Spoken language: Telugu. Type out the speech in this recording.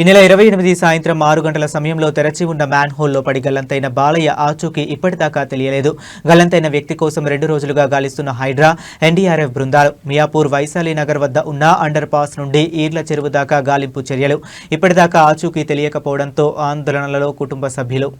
ఈ నెల 28 సాయంత్రం 6 గంటల సమయంలో తెరచి ఉన్న మ్యాన్ హోల్లో పడి గల్లంతైన బాలయ్య ఆచూకీ ఇప్పటిదాకా తెలియలేదు. గల్లంతైన వ్యక్తి కోసం 2 రోజులుగా గాలిస్తున్న హైడ్రా, ఎన్డీఆర్ఎఫ్ బృందాలు మియాపూర్ వైశాలి నగర్ వద్ద ఉన్న అండర్ పాస్ నుండి ఈర్ల చెరువు దాకా గాలింపు చర్యలు. ఇప్పటిదాకా ఆచూకీ తెలియకపోవడంతో ఆందోళనలలో కుటుంబ సభ్యులు.